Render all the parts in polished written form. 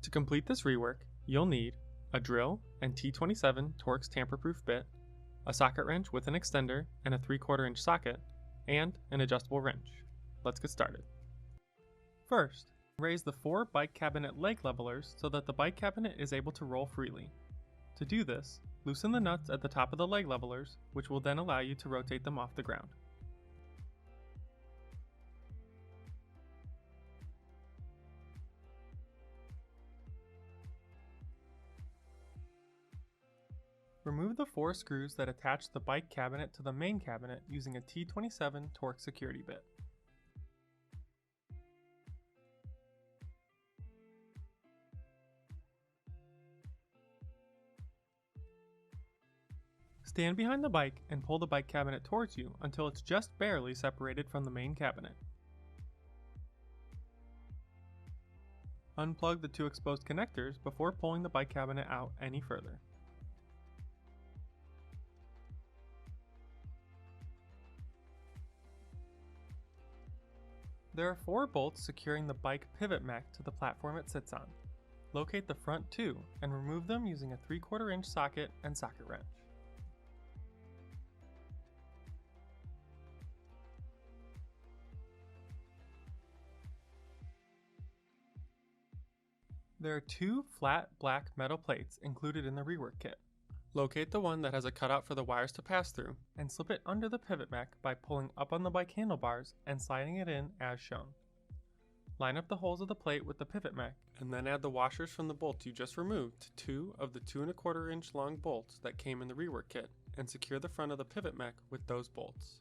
To complete this rework, you'll need a drill and T27 Torx tamper-proof bit, a socket wrench with an extender and a 3/4 inch socket, and an adjustable wrench. Let's get started. First, raise the 4 bike cabinet leg levelers so that the bike cabinet is able to roll freely. To do this, loosen the nuts at the top of the leg levelers, which will then allow you to rotate them off the ground. Remove the 4 screws that attach the bike cabinet to the main cabinet using a T27 Torx security bit. Stand behind the bike and pull the bike cabinet towards you until it's just barely separated from the main cabinet. Unplug the 2 exposed connectors before pulling the bike cabinet out any further. There are 4 bolts securing the bike pivot mech to the platform it sits on. Locate the front 2 and remove them using a 3/4 inch socket and socket wrench. There are 2 flat black metal plates included in the rework kit. Locate the one that has a cutout for the wires to pass through and slip it under the pivot mech by pulling up on the bike handlebars and sliding it in as shown. Line up the holes of the plate with the pivot mech and then add the washers from the bolts you just removed to 2 of the 2¼ inch long bolts that came in the rework kit and secure the front of the pivot mech with those bolts.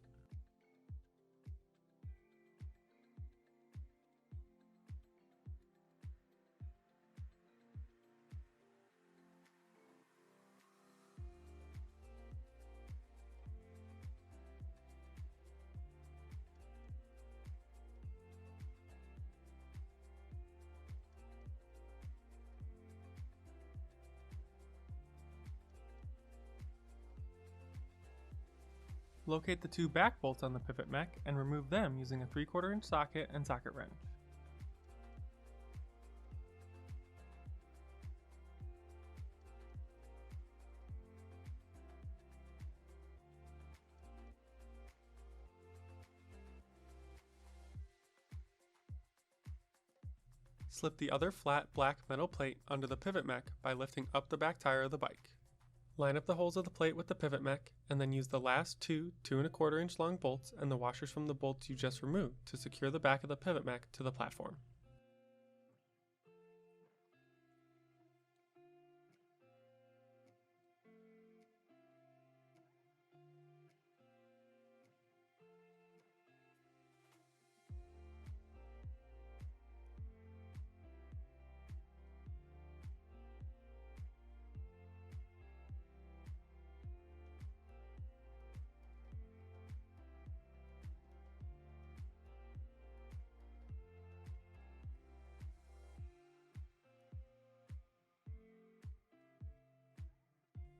Locate the 2 back bolts on the pivot mech and remove them using a 3/4 inch socket and socket wrench. Slip the other flat black metal plate under the pivot mech by lifting up the back tire of the bike. Line up the holes of the plate with the pivot mech and then use the last 2 2¼ inch long bolts and the washers from the bolts you just removed to secure the back of the pivot mech to the platform.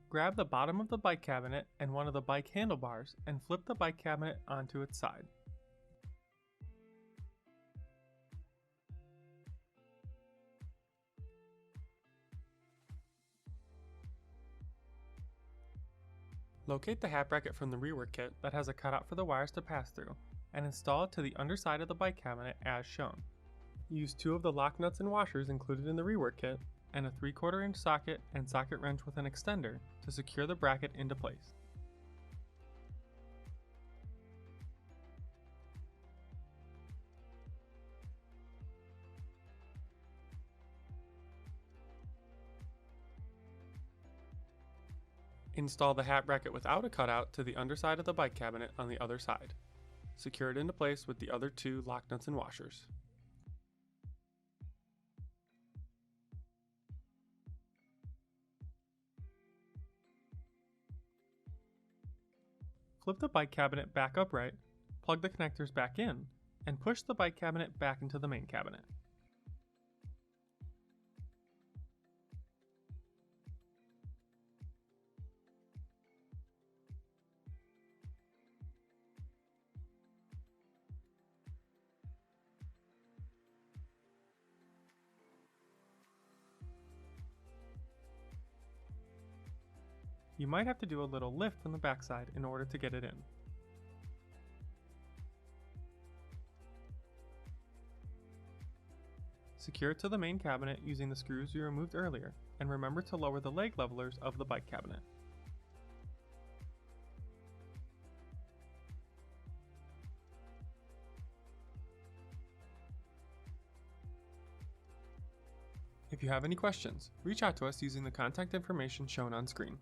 Grab the bottom of the bike cabinet and one of the bike handlebars and flip the bike cabinet onto its side. Locate the hat bracket from the rework kit that has a cutout for the wires to pass through and install it to the underside of the bike cabinet as shown. Use 2 of the lock nuts and washers included in the rework kit and a 3/4 inch socket and socket wrench with an extender to secure the bracket into place. Install the hat bracket without a cutout to the underside of the bike cabinet on the other side. Secure it into place with the other 2 lock nuts and washers. Flip the bike cabinet back upright, plug the connectors back in, and push the bike cabinet back into the main cabinet. You might have to do a little lift from the backside in order to get it in. Secure it to the main cabinet using the screws you removed earlier, and remember to lower the leg levelers of the bike cabinet. If you have any questions, reach out to us using the contact information shown on screen.